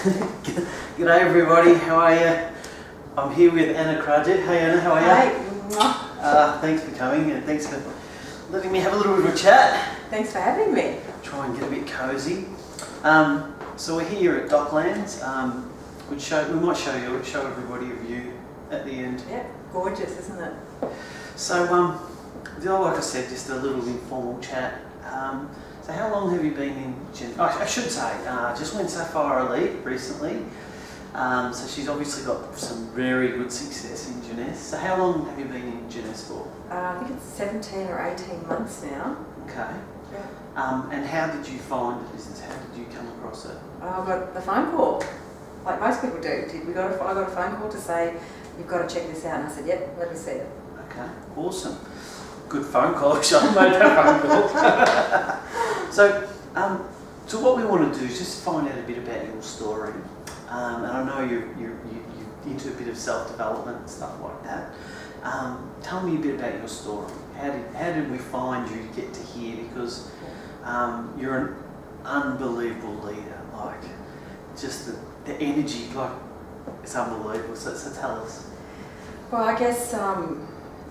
G'day everybody, how are you? I'm here with Anna Krajacic. Hey Anna, how are you? Hi. Thanks for coming and thanks for letting me have a little bit of a chat. Thanks for having me. Try and get a bit cosy. So we're here at Docklands. We might show everybody a view at the end. Yeah, gorgeous, isn't it? So like I said, just a little informal chat. So how long have you been in I should say, just went Sapphire Elite recently. So she's obviously got some very good success in Jeunesse. So how long have you been in Jeunesse for? I think it's 17 or 18 months now. Okay. Yeah. And how did you find the business? How did you come across it? I got a phone call, like most people do. I got a phone call to say, you've got to check this out. And I said, yep, let me see it. Okay, awesome. Good phone call. I should have made that phone call. So what we want to do is just find out a bit about your story. And I know you're into a bit of self-development and stuff like that. Tell me a bit about your story. How did we find you to get to here? Because you're an unbelievable leader. Like, just the energy, like, it's unbelievable. So tell us. Well, I guess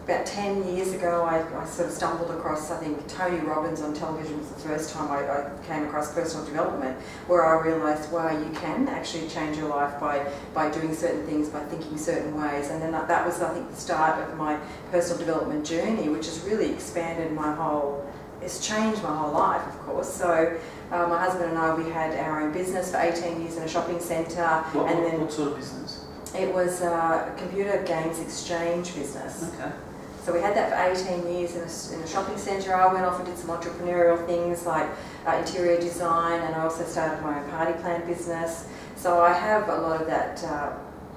about 10 years ago, I sort of stumbled across, I think, Tony Robbins on television was the first time I came across personal development, where I realised, wow, you can actually change your life by doing certain things, by thinking certain ways. And then that was, I think, the start of my personal development journey, which has really expanded it's changed my whole life, of course. So my husband and I, we had our own business for 18 years in a shopping centre. What sort of business? It was a computer games exchange business. Okay. So we had that for 18 years in a shopping centre. I went off and did some entrepreneurial things like interior design, and I also started my own party plan business. So I have a lot of that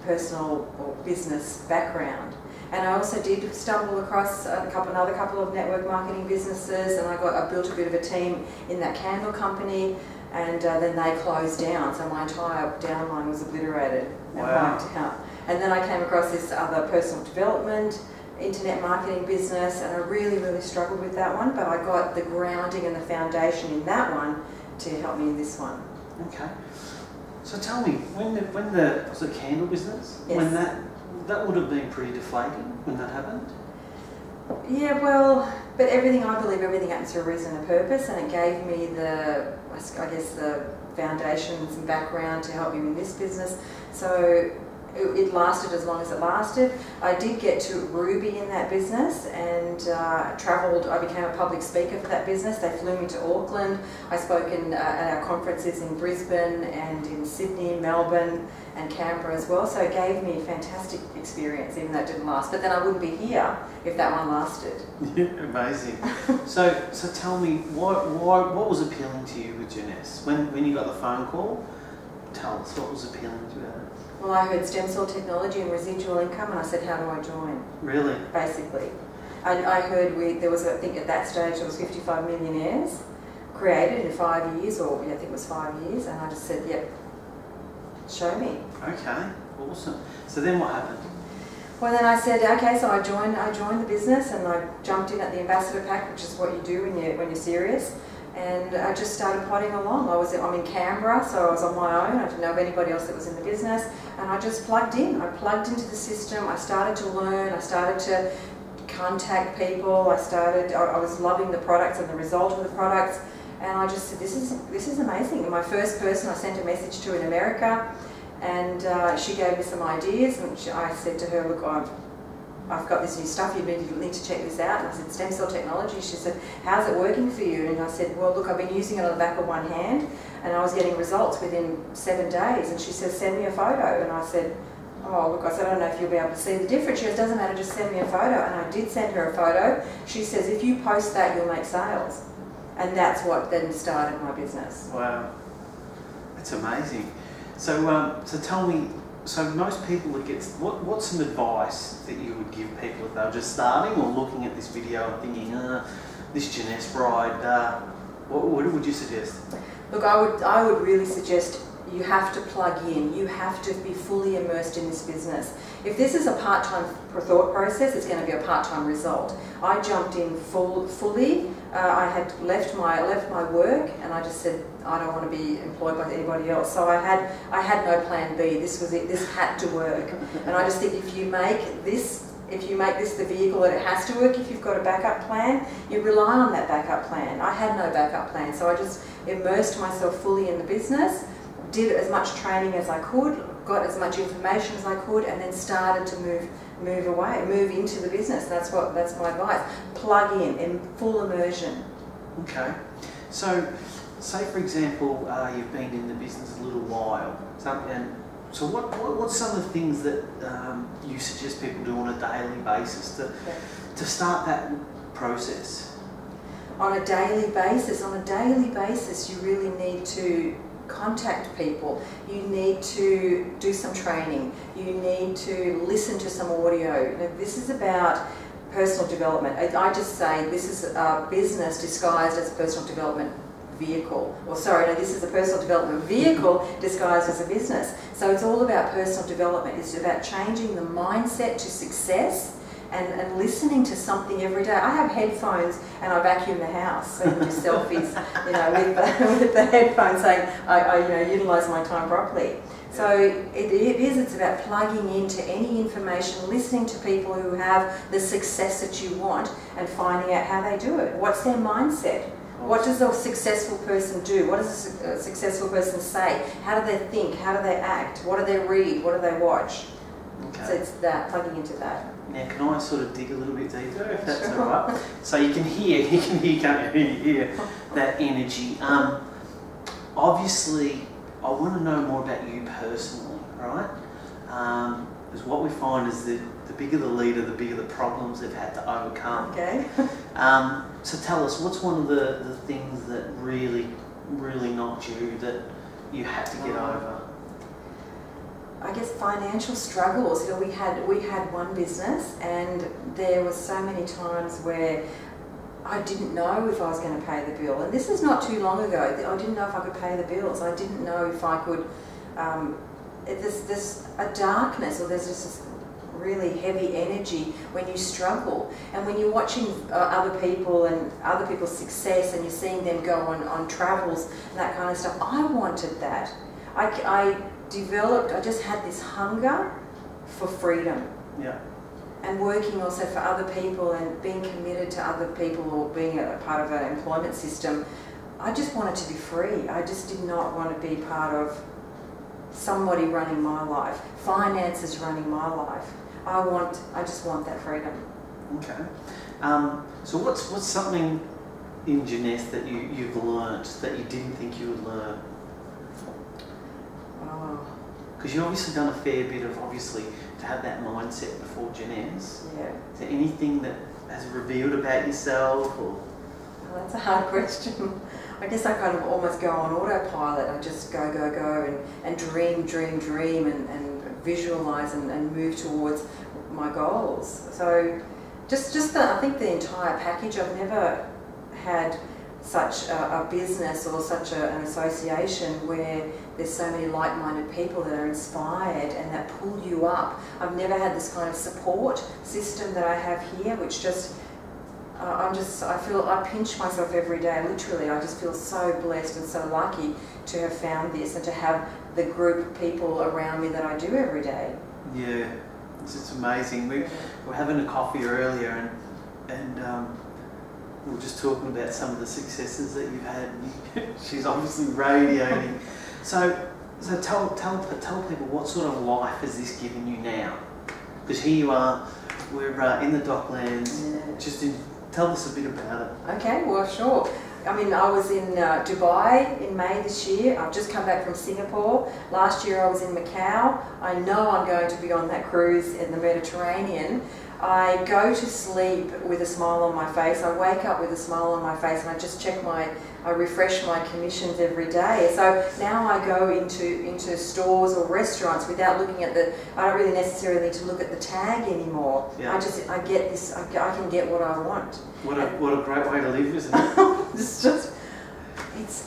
personal or business background. And I also did stumble across another couple of network marketing businesses, and I built a bit of a team in that candle company, and then they closed down, so my entire downline was obliterated and wiped out. And then I came across this other personal development, internet marketing business, and I really, really struggled with that one, but I got the grounding and the foundation in that one to help me in this one. Okay. So tell me, when the was it candle business? Yes. When that would have been pretty deflating when that happened? Yeah, well, but I believe everything happens for a reason and a purpose, and it gave me the foundations and background to help me in this business. So it lasted as long as it lasted. I did get to Ruby in that business and travelled. I became a public speaker for that business. They flew me to Auckland. I spoke at our conferences in Brisbane and in Sydney, Melbourne and Canberra as well. So it gave me a fantastic experience, even though it didn't last. But then I wouldn't be here if that one lasted. Yeah, amazing. So tell me, what was appealing to you with Jeunesse? When you got the phone call, tell us what was appealing to you about it. Well, I heard stem cell technology and residual income, and I said, how do I join? Really? Basically. I heard there was, I think at that stage, there was 55 millionaires created in 5 years, or I think it was 5 years, and I just said, yep, show me. Okay, awesome. So then what happened? Well, then I said, okay, so I joined the business, and I jumped in at the ambassador pack, which is what you do when you're serious. And I just started plodding along. I'm in Canberra, so I was on my own. I didn't know of anybody else that was in the business, and I just plugged in. I plugged into the system. I started to learn. I started to contact people. I was loving the products and the result of the products, and I just said, this is amazing. And my first person I sent a message to in America, and she gave me some ideas, and I said to her, look, I've got this new stuff, you need to check this out. And I said, stem cell technology. She said, how's it working for you? And I said, well, look, I've been using it on the back of one hand, and I was getting results within 7 days. And she says, send me a photo. And I said, oh, look, I don't know if you'll be able to see the difference. She goes, doesn't matter, just send me a photo. And I did send her a photo. She says, if you post that, you'll make sales. And that's what then started my business. Wow, that's amazing. So, so tell me, so most people that what's some advice that you would give people if they're just starting or looking at this video and thinking, this Jeunesse bride, what would you suggest? Look, I would really suggest you have to plug in, you have to be fully immersed in this business. If this is a part-time thought process, it's going to be a part-time result. I jumped in fully. I had left my work, and I just said I don't want to be employed by anybody else. So I had no plan B. This was it. This had to work. And I just think if you make this the vehicle that it has to work, if you've got a backup plan, you rely on that backup plan. I had no backup plan, so I just immersed myself fully in the business, did as much training as I could, got as much information as I could, and then started to move into the business. That's my advice. Plug in full immersion. Okay. So, say for example, you've been in the business a little while. So what's some of the things that you suggest people do on a daily basis to start that process? On a daily basis, you really need to contact people. You need to do some training. You need to listen to some audio. Now, this is about personal development. I just say this is a business disguised as a personal development vehicle. This is a personal development vehicle disguised as a business. So it's all about personal development. It's about changing the mindset to success and listening to something every day. I have headphones and I vacuum the house, so you can do selfies, with the headphones, saying I utilise my time properly. So it's about plugging into any information, listening to people who have the success that you want, and finding out how they do it. What's their mindset? What does a successful person do? What does a successful person say? How do they think? How do they act? What do they read? What do they watch? Okay. So it's that, plugging into that. Now, can I sort of dig a little bit deeper, if that's all right? So you can hear, can't you hear that energy. Obviously, I want to know more about you personally, right? Because what we find is that the bigger the leader, the bigger the problems they've had to overcome. Okay. So tell us, what's one of the things that really knocked you, that you had to get over? I guess financial struggles. We had one business, and there was so many times where I didn't know if I was going to pay the bill. And this is not too long ago. I didn't know if I could pay the bills. I didn't know if I could. There's a darkness, or there's just this really heavy energy when you struggle, and when you're watching other people and other people's success, and you're seeing them go on travels and that kind of stuff. I wanted that. I just had this hunger for freedom. Yeah. And working also for other people and being committed to other people, or being a part of an employment system. I just wanted to be free. I just did not want to be part of somebody running my life, finances running my life. I just want that freedom. Okay. So what's something in Jeunesse that you've learnt that you didn't think you would learn? Because you've obviously done a fair bit of, to have that mindset before Jeunesse. Yeah. Is there anything that has revealed about yourself? Or? Well, that's a hard question. I guess I kind of almost go on autopilot. I just go and dream and visualise and move towards my goals. So I think the entire package. I've never had such a business or such an association where there's so many like-minded people that are inspired and that pull you up. I've never had this kind of support system that I have here, which just I pinch myself every day. Literally, I just feel so blessed and so lucky to have found this and to have the group of people around me that I do every day. Yeah, it's just amazing. We were having a coffee earlier, and we were just talking about some of the successes that you've had. She's obviously radiating. So tell people, what sort of life has this given you now? Because here you are, we're in the Docklands. Yeah. Tell us a bit about it. Okay, well, sure. I mean, I was in Dubai in May this year. I've just come back from Singapore. Last year I was in Macau. I know I'm going to be on that cruise in the Mediterranean. I go to sleep with a smile on my face. I wake up with a smile on my face, and I just I refresh my commissions every day. So now I go into stores or restaurants without looking at I don't really necessarily need to look at the tag anymore. Yeah. I get this, I can get what I want. What a great way to live, isn't it?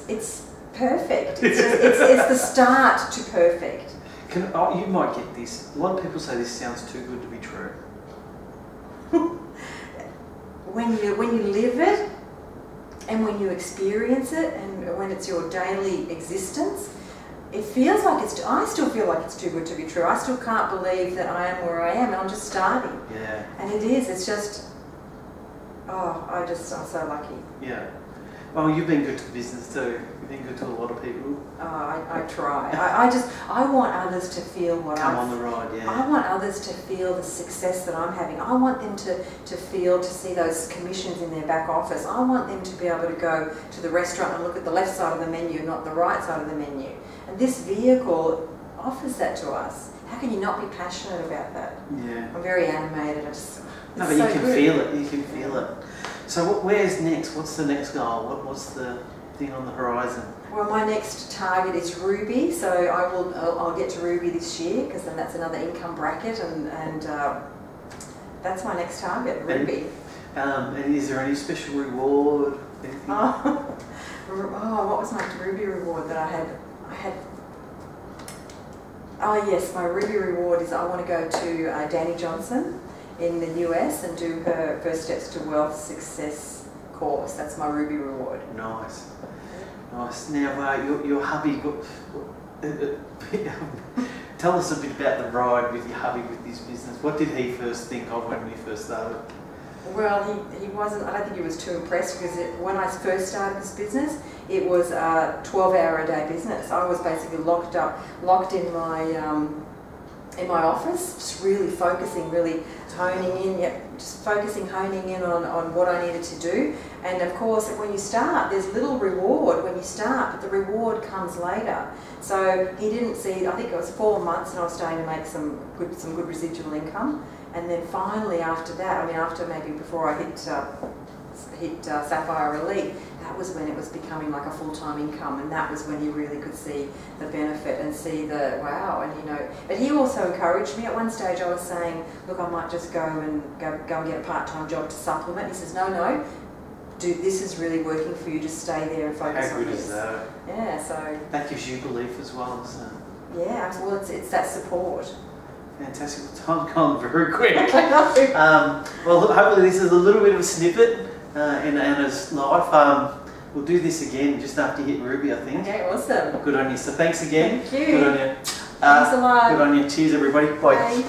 It's perfect. It's the start to perfect. You might get this. A lot of people say this sounds too good to be true. When you live it, and when you experience it, and when it's your daily existence, it feels like I still feel like it's too good to be true. I still can't believe that I am where I am, and I'm just starting. Yeah. And it is. It's just, I'm so lucky. Yeah. Well, you've been good to business too. You've been good to a lot of people. I try. I want others to feel what Come on the ride, yeah. I want others to feel the success that I'm having. I want them to see those commissions in their back office. I want them to be able to go to the restaurant and look at the left side of the menu, not the right side of the menu. And this vehicle offers that to us. How can you not be passionate about that? Yeah. I'm very animated. No, but you can feel it. You can feel it. So where's next? What's the next goal? What's the thing on the horizon? Well, my next target is Ruby, so I'll get to Ruby this year, because then that's another income bracket, and that's my next target, Ruby. And is there any special reward? Anything? What was my Ruby reward that I had? Oh yes, my Ruby reward is I want to go to Danny Johnson in the US and do her First Steps to Wealth Success course. That's my Ruby reward. Nice. Nice. Now, your hubby, tell us a bit about the ride with your hubby with this business. What did he first think of when we first started? Well, he wasn't, I don't think he was too impressed, because when I first started this business, it was a 12-hour-a-day business. I was basically locked in my office, just really focusing, really honing in on what I needed to do. And of course, when you start, there's little reward when you start, but the reward comes later. So he didn't see, I think it was 4 months, and I was starting to make some good residual income. And then finally after that, before I hit Sapphire Elite, that was when it was becoming like a full-time income, and that was when you really could see the benefit and see the wow. And but he also encouraged me. At one stage I was saying, look, I might just go and get a part-time job to supplement. He says, no, dude, this is really working for you, just stay there and focus on this. How good is that? Yeah, so that gives you belief as well, doesn't it? Yeah, well, it's that support. Fantastic. Well, time's gone very quick. Well, look, hopefully this is a little bit of a snippet in Anna's life. We'll do this again just after you hit Ruby, I think. Okay, awesome. Good on you. So thanks again. Thank you. Good on you. Thanks a lot. Good on you. Cheers, everybody. Bye. Bye.